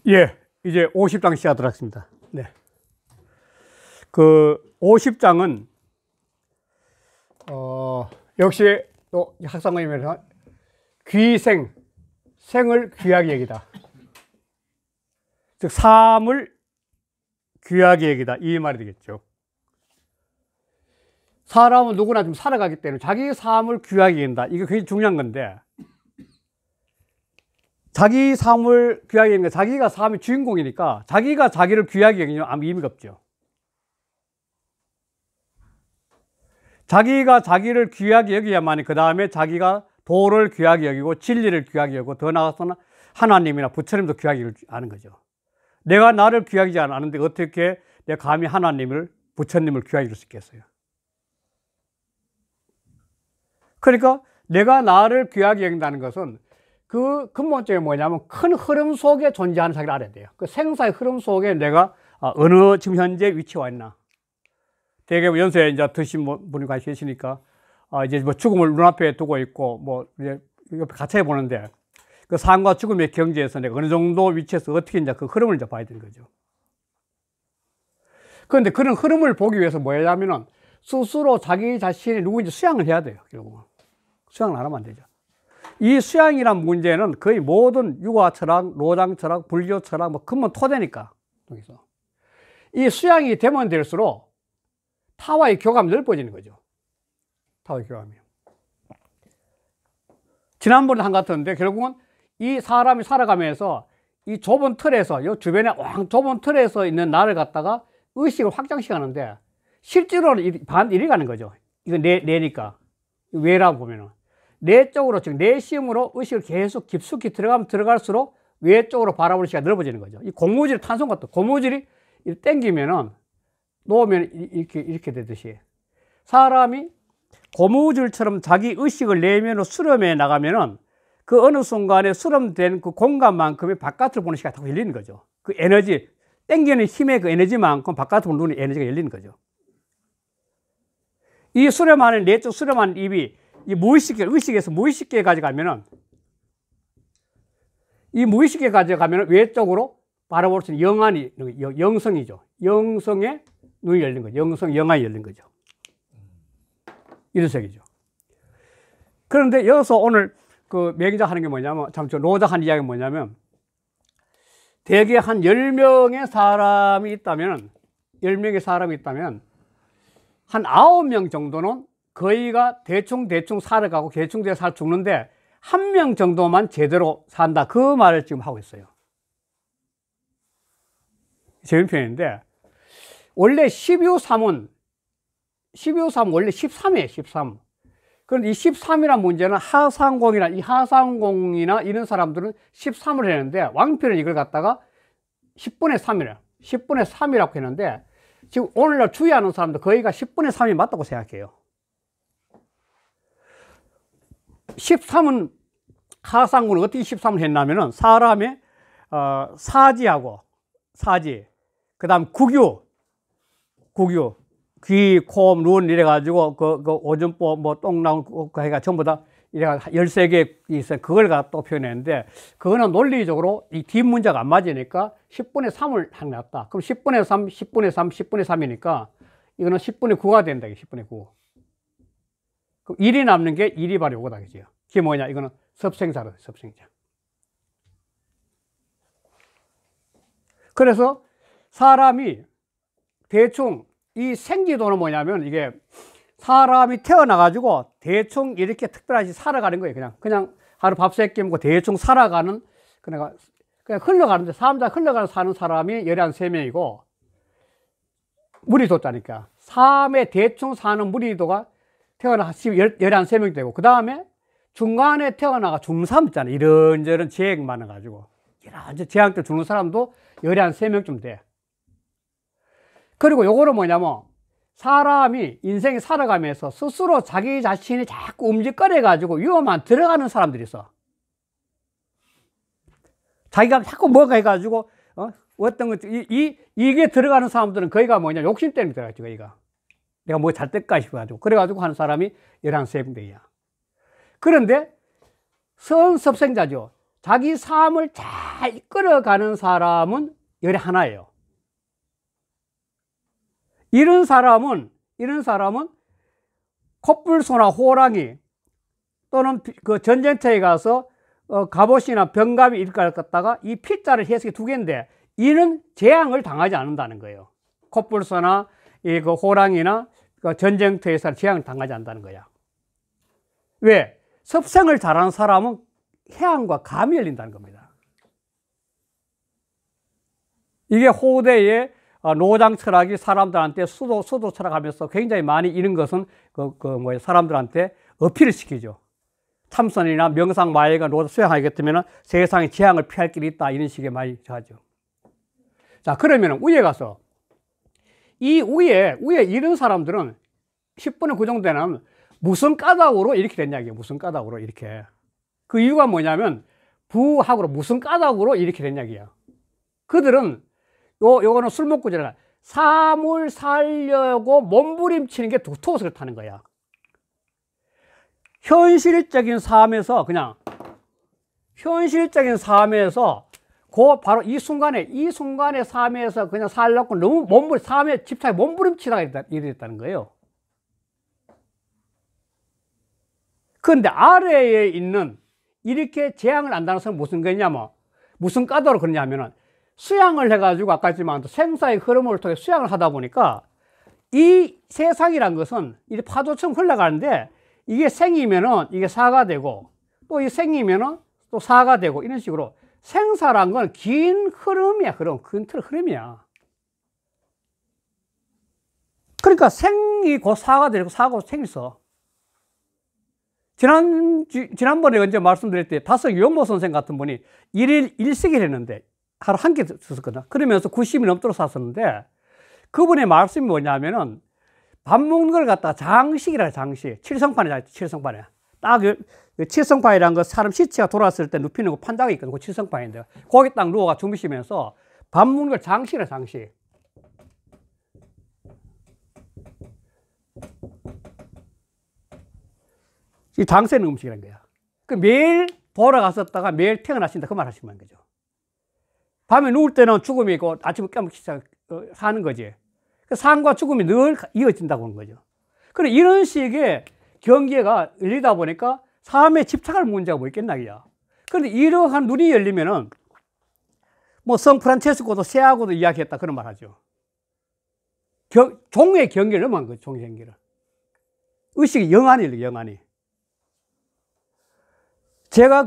예, 이제 50장 시작하도록 하겠습니다. 네. 그 50장은 역시 또 학상관님에서 귀생, 생을 귀하게 여기다. 즉 삶을 귀하게 여기다 이 말이 되겠죠. 사람은 누구나 좀 살아가기 때문에 자기 삶을 귀하게 여긴다. 이게 굉장히 중요한 건데, 자기 삶을 귀하게 여기는 게 자기가 삶의 주인공이니까 자기가 자기를 귀하게 여기면 아무 의미가 없죠. 자기가 자기를 귀하게 여기야만이 그 다음에 자기가 도를 귀하게 여기고 진리를 귀하게 여기고 더 나아가서는 하나님이나 부처님도 귀하게 아는 거죠. 내가 나를 귀하게 아는데 어떻게 내가 감히 하나님을, 부처님을 귀하게 할 수 있겠어요? 그러니까 내가 나를 귀하게 여긴다는 것은 그 근본적인 뭐냐면 큰 흐름 속에 존재하는 사실을 알아야 돼요. 그 생사의 흐름 속에 내가 어느 지금 현재 위치에 와 있나. 대개 연세에 이제 드신 분이 계시니까 이제 뭐 죽음을 눈앞에 두고 있고 뭐 이제 옆에 같이 해보는데 그 삶과 죽음의 경지에서 내가 어느 정도 위치에서 어떻게 이제 그 흐름을 이제 봐야 되는 거죠. 그런데 그런 흐름을 보기 위해서 뭐 하냐면은 스스로 자기 자신이 누구인지 수양을 해야 돼요. 결국은 수양을 안 하면 안 되죠. 이 수양이란 문제는 거의 모든 유가 철학, 로장 철학, 불교 철학 뭐 근본 토대니까. 여기서 이 수양이 되면 될수록 타와의 교감이 넓어지는 거죠. 타와의 교감이. 지난번에 한 것 같은데 결국은 이 사람이 살아가면서 이 좁은 틀에서, 요 주변에 좁은 틀에서 있는 나를 갖다가 의식을 확장시키는데 실제로는 이리 가는 거죠. 이거 내니까. 외라고 보면은. 내 쪽으로, 즉, 내심으로 의식을 계속 깊숙이 들어가면 들어갈수록 외 쪽으로 바라보는 시야가 넓어지는 거죠. 이 고무줄 탄성 같은 고무줄이 땡기면은 놓으면 이렇게 되듯이 사람이 고무줄처럼 자기 의식을 내면으로 수렴해 나가면은 그 어느 순간에 수렴된 그 공간만큼의 바깥을 보는 시야가 다 열리는 거죠. 그 에너지, 땡기는 힘의 그 에너지만큼 바깥으로 눈의 에너지가 열리는 거죠. 이 수렴하는, 내적 수렴하는 입이 이 무의식계, 의식에서 무의식계에 가져가면은 이 무의식계에 가져가면은 외적으로 바라볼 수 있는 영안이, 영성이죠. 영성에 눈이 열린 거죠. 영성, 영안이 열린 거죠. 이런 색이죠. 그런데 여기서 오늘 그 매기자 하는 게 뭐냐면, 참, 로자 한 이야기가 뭐냐면, 대개 한 10명의 사람이 있다면, 10명의 사람이 있다면, 한 9명 정도는 거의가 대충 살아가고 대충 살 죽는데, 1명 정도만 제대로 산다. 그 말을 지금 하고 있어요. 재밌는 표현인데, 원래 12.3은 원래 13이에요, 13. 그런데 이 13이라는 문제는 하상공이나 이런 사람들은 13을 했는데, 왕필은 이걸 갖다가 10분의 3이래요. 10분의 3이라고 했는데, 지금 오늘날 주의하는 사람들 거의가 10분의 3이 맞다고 생각해요. 13은, 하상공은 어떻게 13을 했냐면은, 사람의, 사지, 그 다음 구규, 귀, 코, 눈 이래가지고, 오줌보, 똥 나온 거 해가 전부 다 이래가 13개 있어요. 그걸 갖다 또 표현했는데, 그거는 논리적으로 이 뒷문자가 안 맞으니까 10분의 3을 하는 게 낫다. 그럼 10분의 3, 10분의 3, 10분의 3이니까, 이거는 10분의 9가 된다. 10분의 9. 그럼 1이 남는 게 1이 바로 요거다. 그죠? 그게 뭐냐? 이거는 섭생자로, 섭생자. 그래서 사람이 대충 이 생기도는 뭐냐면 이게 사람이 태어나가지고 대충 이렇게 특별하게 살아가는 거예요. 그냥 하루 밥 세 끼 먹고 대충 살아가는, 그냥 흘러가는데, 사는 사람이 13명이고, 무리도자니까. 삶에 대충 사는 무리도가 태어나 13명이 되고, 그 다음에 중간에 태어나가 중3 있잖아요. 이런저런 재행 많아가지고. 이런저런 재앙 때 죽는 사람도 13명쯤 돼. 그리고 요거는 뭐냐면, 사람이 인생이 살아가면서 스스로 자기 자신이 자꾸 움직거려가지고 위험한 들어가는 사람들이 있어. 자기가 자꾸 뭐가 해가지고, 어떤 것, 이게 들어가는 사람들은 거기가 뭐냐, 욕심 때문에 들어갔지, 거기가. 내가 뭐 잘 될까 싶어가지고. 그래가지고 하는 사람이 13명이야. 그런데, 선섭생자죠. 자기 삶을 잘 잘 이끌어가는 사람은 열에 하나예요. 이런 사람은 코뿔소나 호랑이 또는 그 전쟁터에 가서 갑옷이나 병갑이 일까를 갖다가 이 필자를 해석이 두 개인데 이는 재앙을 당하지 않는다는 거예요. 코뿔소나 그 호랑이나 그 전쟁터에서 재앙을 당하지 않는다는 거야. 왜? 섭생을 잘하는 사람은 해안과 감이 열린다는 겁니다. 이게 호대의 노장 철학이 사람들한테 수도 철학하면서 굉장히 많이 이런 것은 사람들한테 어필을 시키죠. 참선이나 명상 마예가 노자 수행하겠다면 세상에 재앙을 피할 길이 있다. 이런 식의 많이 하죠. 자, 그러면 위에 가서 이 위에 이런 사람들은 10분의 9 정도 되는 무슨 까닭으로 이렇게 된 이야기예요. 무슨 까닭으로 이렇게. 그 이유가 뭐냐면 부하고로 무슨 까닭으로 이렇게 된 이야기야. 그들은 요거는 술 먹고 지나가 삶을 살려고 몸부림치는 게 두터워서 그렇다는 거야. 현실적인 삶에서 바로 이 순간의 삶에서 그냥 살려고 너무 삶에 집착해 몸부림치다가 이랬다는 거예요. 그런데 아래에 있는 이렇게 재앙을 안다는 것은 무슨 거냐면 무슨 까닭으로 그러냐면은 수양을 해가지고 아까 했지만 생사의 흐름을 통해 수양을 하다 보니까 이 세상이란 것은 이 파도처럼 흘러가는데 이게 생이면은 이게 사가 되고 또 이 생이면은 또 사가 되고 이런 식으로 생사란 건 긴 흐름이야. 긴 흐름이야. 그러니까 생이 곧 사가 되고 사가 곧 생이 있어. 지난번에 언제 말씀드릴 때 다섯 유영모 선생 같은 분이 일일 1세기를 했는데 하루 한 개 썼거든. 그러면서 90이 넘도록 샀었는데 그분의 말씀이 뭐냐면은 밥 먹는 걸 갖다가 장식이라 해, 장식. 칠성판이잖아요, 칠성판에. 딱 그 칠성판이라는 거 사람 시체가 돌아왔을 때 눕히는 거 판자가 있거든. 그 칠성판인데. 거기 딱 누워가 주무시면서 밥 먹는 걸 장식이라 장식. 이 장세는 음식이라는 거야. 그 매일 돌아갔었다가 매일 태어나신다. 그 말 하시면 거죠. 밤에 누울 때는 죽음이 있고 아침에 깨면 사는 거지. 삶과 죽음이 늘 이어진다고 하는 거죠. 그래, 이런 식의 경계가 열리다 보니까 삶에 집착할 문제가 뭐 있겠나, 이야. 그런데 이러한 눈이 열리면은 뭐 성 프란체스코도 새하고도 이야기했다. 그런 말 하죠. 종의 경계를 넘어간 거죠, 종의 경계를. 의식이 영안이 열려, 영안이. 제가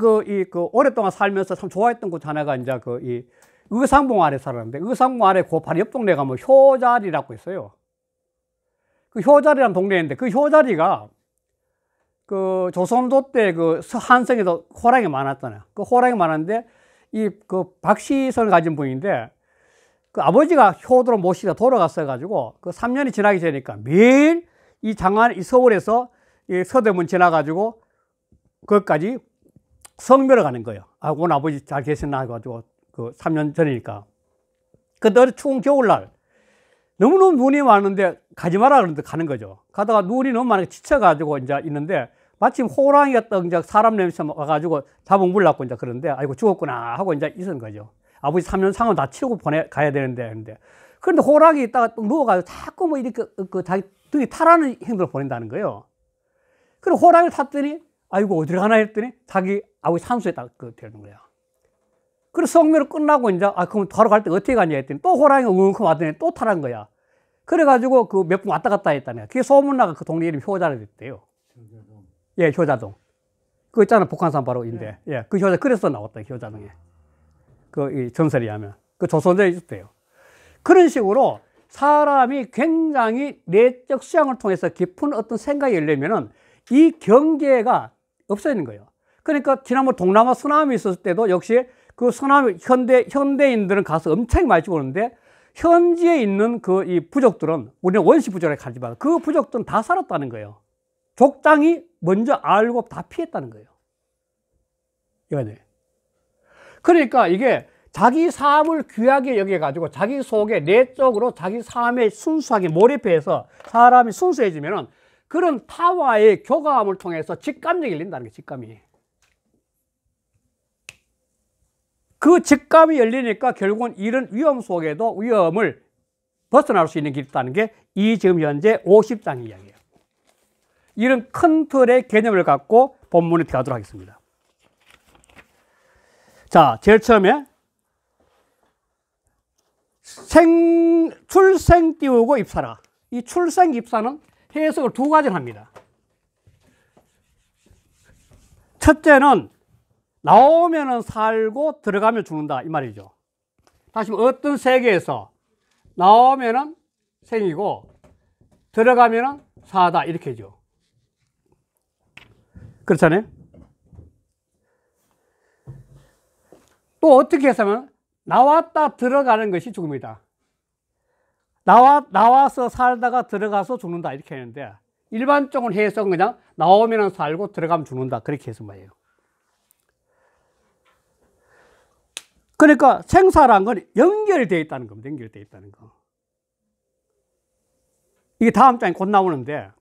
오랫동안 살면서 참 좋아했던 곳 하나가 이제 의상봉 아래 살았는데, 의상봉 아래 그 바로 옆 동네 가면 효자리라고 있어요. 그 효자리라는 동네인데, 그 효자리가 조선도 때 한성에도 호랑이 많았잖아요. 그 호랑이 많았는데, 박시선을 가진 분인데, 그 아버지가 효도로 모시다 돌아갔어가지고, 3년이 지나기 전이니까 매일 이 서울에서 이 서대문 지나가지고, 거기까지 성묘를 가는 거예요. 오늘 아버지 잘 계셨나 해가지고, 3년 전이니까. 근데 어느 추운 겨울날, 너무너무 눈이 많은데 가지 마라 그러는데 가는 거죠. 가다가 눈이 너무 많으니까 지쳐가지고 이제 있는데, 마침 호랑이가 또 이제 사람 냄새 와가지고 자봉 물났고 이제 그런데, 아이고 죽었구나 하고 이제 있은 거죠. 아버지 3년 상은 다 치르고 가야 되는데. 그런데 호랑이 있다가 또 누워가지고 자꾸 뭐 이렇게 자기 등이 타라는 행동을 벌인다는 거예요. 그리고 호랑이를 탔더니, 아이고 어디로 가나 했더니 자기 아버지 산소에 딱 되는 거야. 그래서 성묘를 끝나고 이제, 그럼 바로 갈 때 어떻게 가냐 했더니 또 호랑이가 웅큼 왔더니 또 타란 거야. 그래가지고 몇 분 왔다 갔다 했다네. 그게 소문나가 그 동네 이름이 효자리 됐대요. 예, 효자동. 그거 있잖아, 북한산 바로인데. 네. 예, 그 그래서 나왔다, 효자동에. 이 전설에 하면. 그 조선대에 있었대요. 그런 식으로 사람이 굉장히 내적 수양을 통해서 깊은 어떤 생각이 열리면은 이 경계가 없어지는 거예요. 그러니까 지난번 동남아 쓰나미 있었을 때도 역시 그 쓰나미, 현대인들은 가서 엄청 많이 죽었는데 현지에 있는 이 부족들은 우리는 원시 부족이라고 하지만 그 부족들은 다 살았다는 거예요. 족장이 먼저 알고 다 피했다는 거예요. 이거네. 그러니까 이게 자기 삶을 귀하게 여겨가지고 자기 속에 내적으로 자기 삶에 순수하게 몰입해서 사람이 순수해지면은 그런 타와의 교감을 통해서 직감력이 열린다는 거예요, 직감이. 그 직감이 열리니까 결국은 이런 위험 속에도 위험을 벗어날 수 있는 길이 있다는 게 이 지금 현재 50장 이야기예요. 이런 큰 틀의 개념을 갖고 본문에 들어가도록 하겠습니다. 자, 제일 처음에 출생 띄우고 입사라. 이 출생 입사는 해석을 두 가지를 합니다. 첫째는 나오면은 살고 들어가면 죽는다 이 말이죠. 다시 어떤 세계에서 나오면은 생이고 들어가면은 사다 이렇게죠. 그렇잖아요. 또 어떻게 해서면 나왔다 들어가는 것이 죽음이다. 나와서 살다가 들어가서 죽는다 이렇게 하는데 일반적인 해석은 그냥 나오면 살고 들어가면 죽는다 그렇게 해석이에요. 그러니까 생사란 건 연결되어 있다는 겁니다. 연결되어 있다는 거. 이게 다음 장에 곧 나오는데,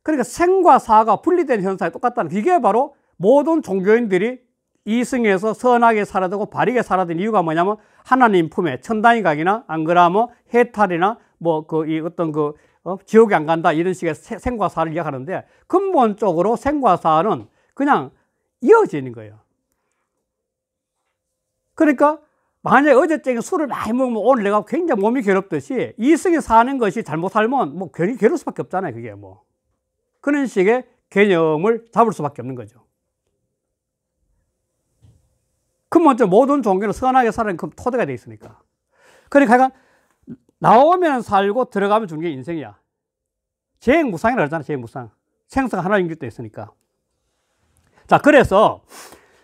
그러니까 생과 사가 분리된 현상이 똑같다는 거. 이게 바로 모든 종교인들이 이승에서 선하게 살아야 되고 바르게 살아야 되는 이유가 뭐냐면 하나님 품에 천당에 가기나 안 그러면 해탈이나 뭐 이 어떤 지옥에 안 간다 이런 식의 생과 사를 이야기하는데 근본적으로 생과 사는 그냥 이어져 있는 거예요. 그러니까 만약에 어제쯤에 술을 많이 먹으면 오늘 내가 굉장히 몸이 괴롭듯이 이승에 사는 것이 잘못 살면 뭐 괜히 괴로울 수밖에 없잖아요. 그게 뭐 그런 식의 개념을 잡을 수밖에 없는 거죠. 근본적으로 모든 종교는 선하게 살아가는 그 토대가 되어 있으니까. 그러니까 나오면 살고 들어가면 죽는 게 인생이야. 재행무상이라고 그러잖아. 재행무상. 생사가 하나 연결되어 있으니까. 자, 그래서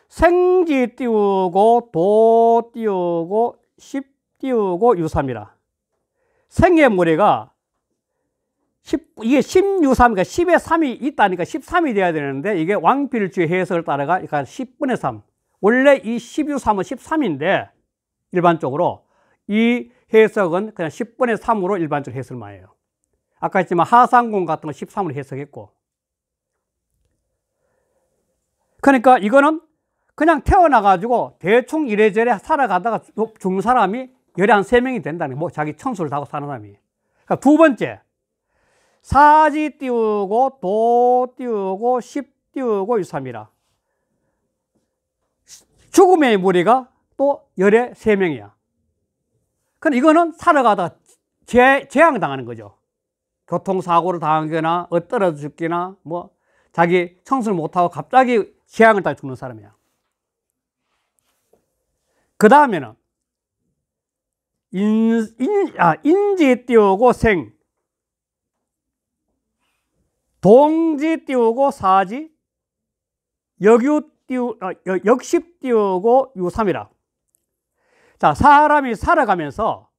생지 띄우고 도 띄우고 십 띄우고 유삼이라. 생의 무리가 이게 10유삼이니까 10에 3이 있다니까 13이 돼야 되는데 이게 왕필주의 해석을 따라가 그러니까 10분의 3. 원래 이 10유삼은 13인데 일반적으로 이 해석은 그냥 10분의 3으로 일반적으로 해석을 해요. 아까 했지만 하상공 같은 거 13으로 해석했고. 그러니까 이거는 그냥 태어나가지고 대충 이래저래 살아가다가 죽는 사람이 열에 한 3명이 된다는 거예요. 뭐 자기 천수를 다하고 사는 사람이. 그러니까 두 번째, 사지 띄우고 도 띄우고 십 띄우고 유삼이라. 죽음의 무리가 또 열에 3명이야. 근데 이거는 살아가다가 재앙당하는 거죠. 교통사고를 당하거나 엇떨어져 죽거나 뭐 자기 청소를 못하고 갑자기 재앙을 당해 죽는 사람이야. 그 다음에는 인지 띄우고 생, 동지 띄우고 사지, 역십 띄우고 유삼이라. 자, 사람이 살아가면서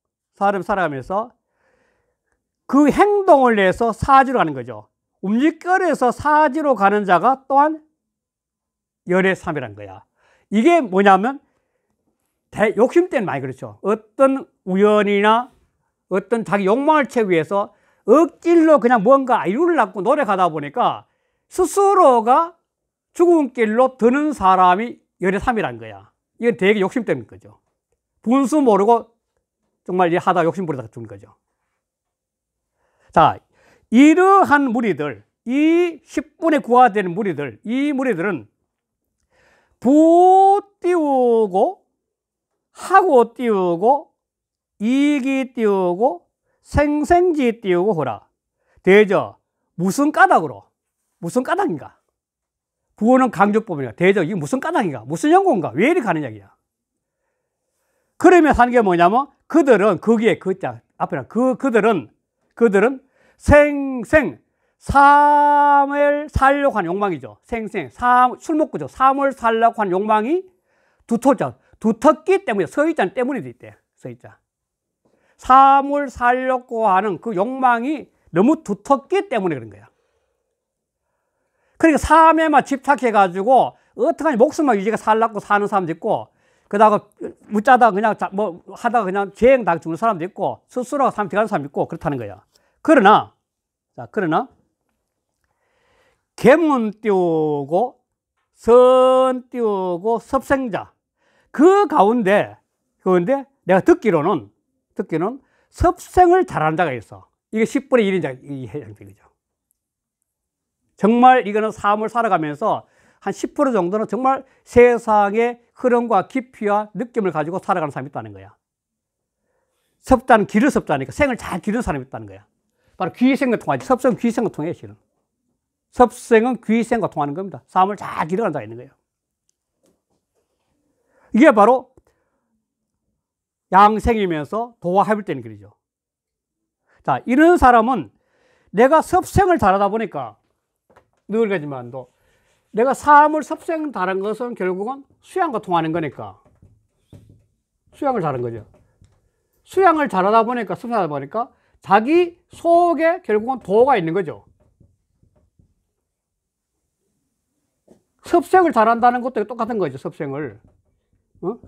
그 행동을 내서 사지로 가는 거죠. 움직거려서 사지로 가는 자가 또한 열의 3이라는 거야. 이게 뭐냐면 욕심 때는 많이 그렇죠. 어떤 우연이나 어떤 자기 욕망을 채우기 위해서 억질로 그냥 뭔가 이루려고 노력하다 보니까 스스로가 죽은 길로 드는 사람이 열의 3이라는 거야. 이건 되게 욕심 때문인 거죠. 분수 모르고 정말 하다가 욕심 부리다가 죽는 거죠. 자, 이러한 무리들, 이 10분의 9가 되는 무리들, 이 무리들은 부 띄우고 하고 띄우고 이기 띄우고 생생지 띄우고 호라. 대저 무슨 까닭으로? 무슨 까닭인가? 부호는 강조법이니까 대저 이게 무슨 까닭인가? 무슨 연고인가? 왜 이렇게 가는 이야기야? 그러면서 하는 게 뭐냐면 그들은 거기에 앞에 그들은 삶을 살려고 하는 욕망이죠. 술 먹고죠. 삶을 살려고 하는 욕망이 두텁기 때문에 서의자 때문에 있대. 서의자. 삶을 살려고 하는 그 욕망이 너무 두텁기 때문에 그런 거야. 그러니까 삶에만 집착해가지고 어떡하니 목숨만 유지가 살려고 사는 사람도 있고, 그러다가 묻자다가 그냥 뭐 하다가 그냥 재행 당해 죽는 사람도 있고, 스스로가 삶 들어가는 사람도 있고 그렇다는 거야. 그러나 계문 띄우고 선 띄우고 섭생자. 그 가운데 내가 듣기로는 섭생을 잘하는 자가 있어. 이게 10분의 1인 자, 이 해당되죠. 정말 이거는 삶을 살아가면서 한 10% 정도는 정말 세상의 흐름과 깊이와 느낌을 가지고 살아가는 사람이 있다는 거야. 섭자는 길을 섭자니까 생을 잘 기르는 사람이 있다는 거야. 바로 귀생과 통하지. 섭생은 귀생과 통해, 실은. 섭생은 귀생과 통하는 겁니다. 삶을 잘 기르는 자가 있는 거예요. 이게 바로 양생이면서 도와 합일되는 길이죠. 자, 이런 사람은 내가 섭생을 잘하다 보니까 늘 그러지만도 내가 삶을 섭생 잘한 것은 결국은 수양과 통하는 거니까 수양을 잘한 거죠. 수양을 잘하다 보니까 섭생하다 보니까 자기 속에 결국은 도가 있는 거죠. 섭생을 잘한다는 것도 똑같은 거죠. 섭생을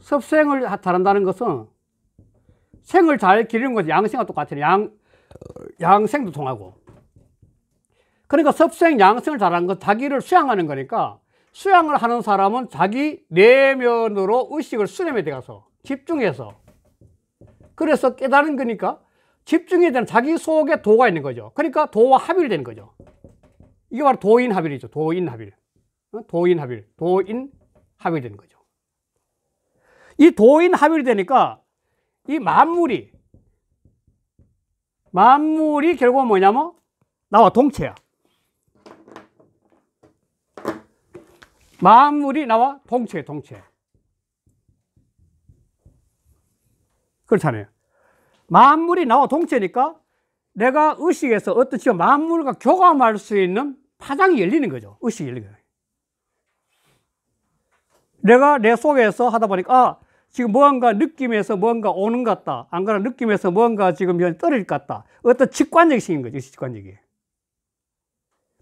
섭생을 잘한다는 것은 생을 잘 기르는 거지. 양생과 똑같아요. 양생도 통하고. 그러니까 섭생, 양생을 잘하는 건 자기를 수양하는 거니까 수양을 하는 사람은 자기 내면으로 의식을 수렴에 들어가서 집중해서 그래서 깨달은 거니까 집중에 대한 자기 속에 도가 있는 거죠. 그러니까 도와 합일이 되는 거죠. 이게 바로 도인합일이죠. 도인합일. 도인합일이 되는 거죠. 이 도인합일이 되니까 이 만물이 결국은 뭐냐면 나와 동체야. 만물이 나와 동체. 그렇잖아요. 만물이 나와 동체니까 내가 의식에서 어떤 지금 만물과 교감할 수 있는 파장이 열리는 거죠. 의식이 열리는 거예요. 내가 내 속에서 하다 보니까 지금 뭔가 느낌에서 뭔가 오는 것 같다. 안 그러나 느낌에서 뭔가 지금 떨어질 것 같다. 어떤 직관적이 생긴 거죠. 직관적이.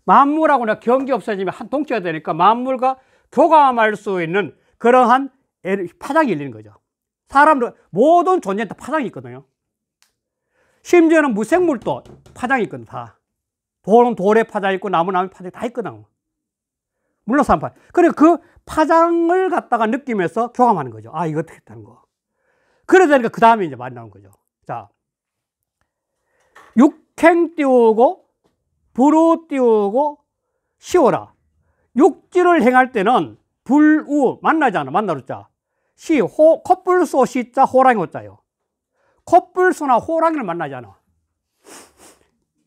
만물하고 내가 경계 없어지면 한 동체가 되니까 만물과 교감할 수 있는 그러한 파장이 열리는 거죠. 사람들, 모든 존재는 다 파장이 있거든요. 심지어는 무생물도 파장이 있거든, 다. 돌은 돌에 파장이 있고, 나무에 파장이 다 있거든. 물론 사람 파장. 그러니까 그 파장을 갖다가 느끼면서 교감하는 거죠. 아, 이거 어떻게 했다는 거. 그러다 보니까 그 다음에 이제 말이 나오는 거죠. 자, 육행 띄우고, 불우 띄우고, 시오라. 육지를 행할 때는 불우, 만나잖아, 만나로 자. 콧불소 시자, 호랑이 호자요. 콧불소나 호랑이를 만나잖아.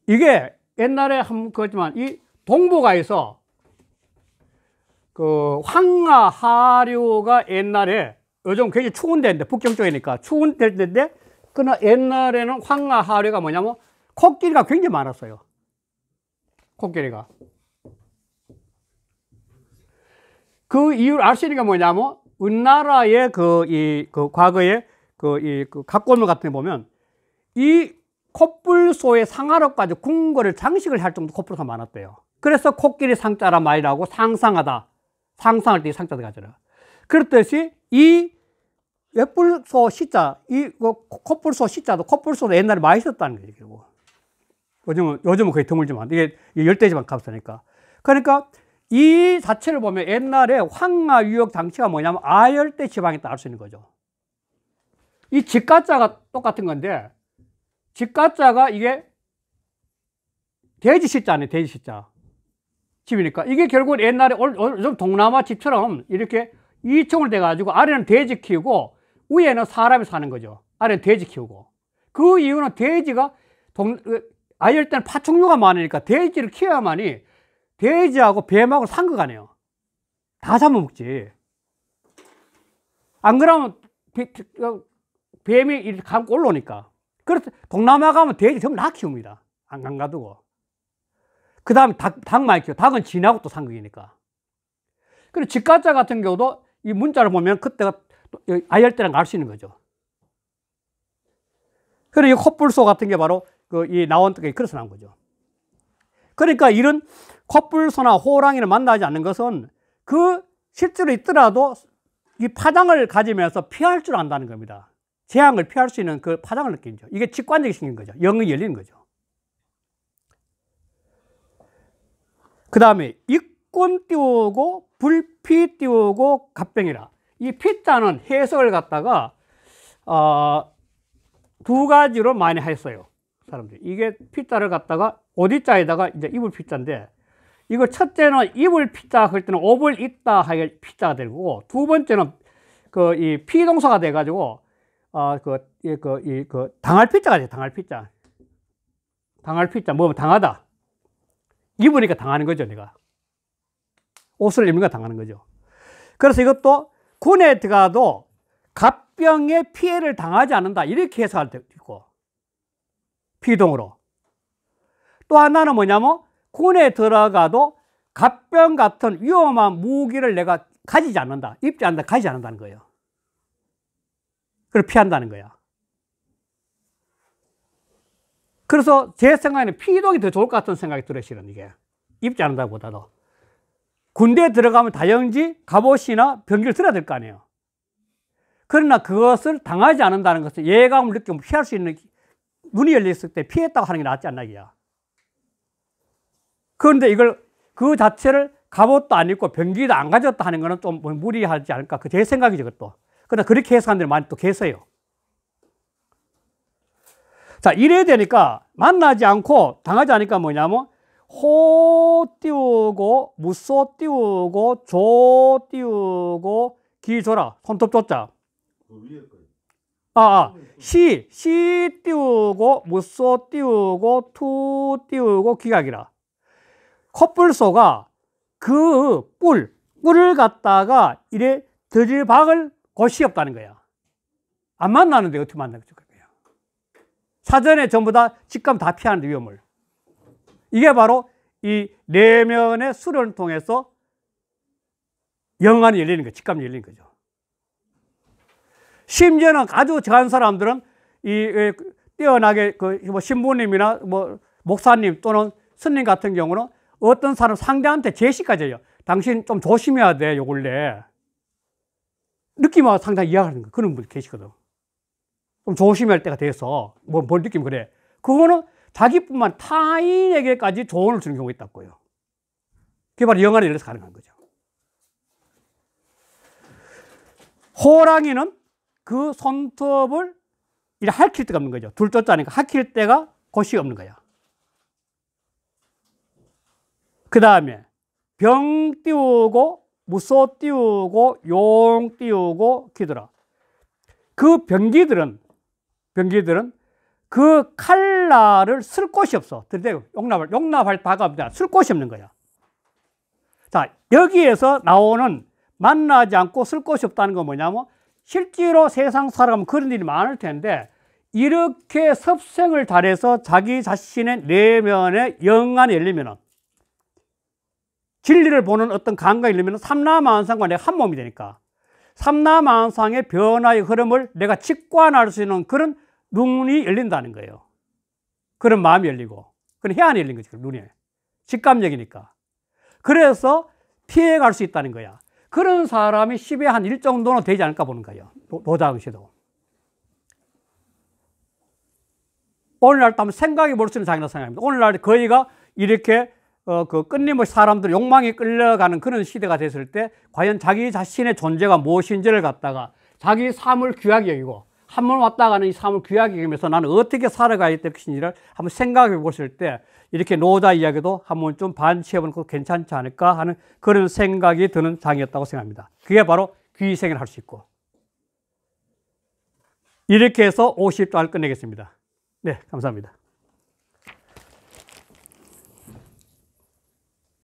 이게 옛날에 한번 그랬지만, 이 동북아에서 그 황하, 하류가 옛날에 요즘 굉장히 추운 데인데, 북경 쪽이니까 추운 데인데, 그러나 옛날에는 황하, 하류가 뭐냐면 코끼리가 굉장히 많았어요. 코끼리가. 그 이유를 알 수 있는 게 뭐냐면, 은나라의 과거에 각고물 같은 데 보면, 이 콧불소의 상하로까지 궁궐을 장식을 할 정도 콧불소가 많았대요. 그래서 코끼리 상자란 말이라고 상상하다. 상상할 때 이 상자도 가져라. 그렇듯이 이 옅불소 시자, 콧불소 시자도 콧불소도 옛날에 많이 썼다는 거죠, 결국. 요즘은 거의 드물지만, 이게 열대지방 값이니까. 그러니까 이 자체를 보면 옛날에 황하 유역 장치가 뭐냐면 아열대 지방에 따라 알 수 있는 거죠. 이 직가자가 똑같은 건데, 직가자가 이게 돼지 시자 아니에요, 돼지 시자. 집이니까. 이게 결국 옛날에 요즘 동남아 집처럼 이렇게 이층을 돼가지고 아래는 돼지 키우고 위에는 사람이 사는 거죠. 아래는 돼지 키우고. 그 이유는 돼지가 아열대는 파충류가 많으니까 돼지를 키워야만이 돼지하고 뱀하고 상극하네요. 다 잡아먹지. 안 그러면 뱀이 이렇게 감고 올라오니까. 그래서 동남아 가면 돼지 전부 다 키웁니다. 안 가두고. 그 다음에 닭 많이 키워. 닭은 진하고 또 상극이니까. 그리고 직가자 같은 경우도 이 문자를 보면 그때가 아열대라는 걸 알 수 있는 거죠. 그리고 이 콧불소 같은 게 바로 이 나온 게 그래서 나온 거죠. 그러니까 이런 콧불소나 호랑이를 만나지 않는 것은 실제로 있더라도 이 파장을 가지면서 피할 줄 안다는 겁니다. 재앙을 피할 수 있는 그 파장을 느끼죠. 이게 직관적이 생긴 거죠. 영이 열리는 거죠. 그 다음에 ik군 띄우고 불피 띄우고 갑병이라. 이 피자는 해석을 갖다가 두 가지로 많이 했어요. 사람들이. 이게 피자를 갖다가 오디자에다가 이제 입을 피자인데, 이걸 첫째는 입을 피자 할 때는 옵을 있다 하게 피자가 되고, 두 번째는 이 피동사가 돼가지고 당할 피자가 돼요. 당할 피자. 당할 피자. 뭐 당하다. 입으니까 당하는 거죠, 내가. 옷을 입으니까 당하는 거죠. 그래서 이것도 군에 들어가도 갑병에 피해를 당하지 않는다. 이렇게 해석할 때도 있고, 피동으로. 또 하나는 뭐냐면, 군에 들어가도 갑병 같은 위험한 무기를 내가 가지지 않는다. 입지 않는다. 가지지 않는다는 거예요. 그걸 피한다는 거야. 그래서 제 생각에는 피동이 더 좋을 것 같은 생각이 들어요, 실은 이게. 입지 않는다고 보다도. 군대에 들어가면 다영지, 갑옷이나 병기를 들어야 될 거 아니에요. 그러나 그것을 당하지 않는다는 것은 예감을 느끼면 피할 수 있는, 눈이 열렸을 때 피했다고 하는 게 낫지 않나, 이게야. 그런데 이걸, 그 자체를 갑옷도 안 입고 병기도 안 가졌다 하는 거는 좀 무리하지 않을까. 그 제 생각이죠, 그것도. 그러나 그렇게 해석하는 사람들이 많이 또 계세요. 자, 이래야 되니까 만나지 않고 당하지 않으니까 뭐냐면, 호 띄우고, 무소 띄우고, 조 띄우고, 기 줘라. 손톱 조자. 시 띄우고, 무소 띄우고, 투 띄우고, 기각이라. 콧불소가 그 뿔을 갖다가 이래 들이박을 곳이 없다는 거야. 안 만나는데 어떻게 만나겠어? 사전에 전부 다 직감 다 피하는 위험을. 이게 바로 이 내면의 수련을 통해서 영안이 열리는 거예요. 직감이 열리는 거죠. 심지어는 아주 저한 사람들은 뛰어나게 뭐 신부님이나 뭐 목사님 또는 스님 같은 경우는 어떤 사람 상대한테 제시까지 해요. 당신 좀 조심해야 돼, 요 근래. 느낌하고 상당히 이해하는 거예요. 그런 분들 계시거든. 좀 조심할 때가 돼서, 뭘 느끼면 그래. 그거는 자기뿐만 타인에게까지 조언을 주는 경우가 있다고요. 그게 바로 영안에 열려서 가능한 거죠. 호랑이는 그 손톱을 이렇게 할킬 데가 없는 거죠. 둘 쫓자니까 할킬 데가 곳이 없는 거야. 그 다음에 병 띄우고, 무소 띄우고, 용 띄우고, 기더라. 그 병기들은 그 칼날을 쓸 곳이 없어. 용납할 바가 없다. 쓸 곳이 없는 거야. 자, 여기에서 나오는 만나지 않고 쓸 곳이 없다는 건 뭐냐면, 실제로 세상 살아가면 그런 일이 많을 텐데, 이렇게 섭생을 잘해서 자기 자신의 내면의 영안이 열리면은, 진리를 보는 어떤 감각이 열리면 삼라만상과 내가 한 몸이 되니까, 삼라만상의 변화의 흐름을 내가 직관할 수 있는 그런 눈이 열린다는 거예요. 그런 마음이 열리고, 그런 해안이 열린 거지, 눈이. 직감력이니까. 그래서 피해갈 수 있다는 거야. 그런 사람이 10의 한 1 정도는 되지 않을까 보는 거예요. 노자응시도. 오늘날 한번 생각해 볼 수 있는 장이라고 생각합니다. 오늘날 거의가 이렇게 끊임없이 사람들 욕망에 끌려가는 그런 시대가 됐을 때, 과연 자기 자신의 존재가 무엇인지를 갖다가 자기 삶을 귀하게 여기고, 한 번 왔다 가는 이 삶을 귀하게 여기면서 나는 어떻게 살아가야 될 것인지를 한번 생각해 보실 때, 이렇게 노자 이야기도 한번 좀 반치해보는 것도 괜찮지 않을까 하는 그런 생각이 드는 장이었다고 생각합니다. 그게 바로 귀생을 할 수 있고. 이렇게 해서 50장을 끝내겠습니다. 네, 감사합니다.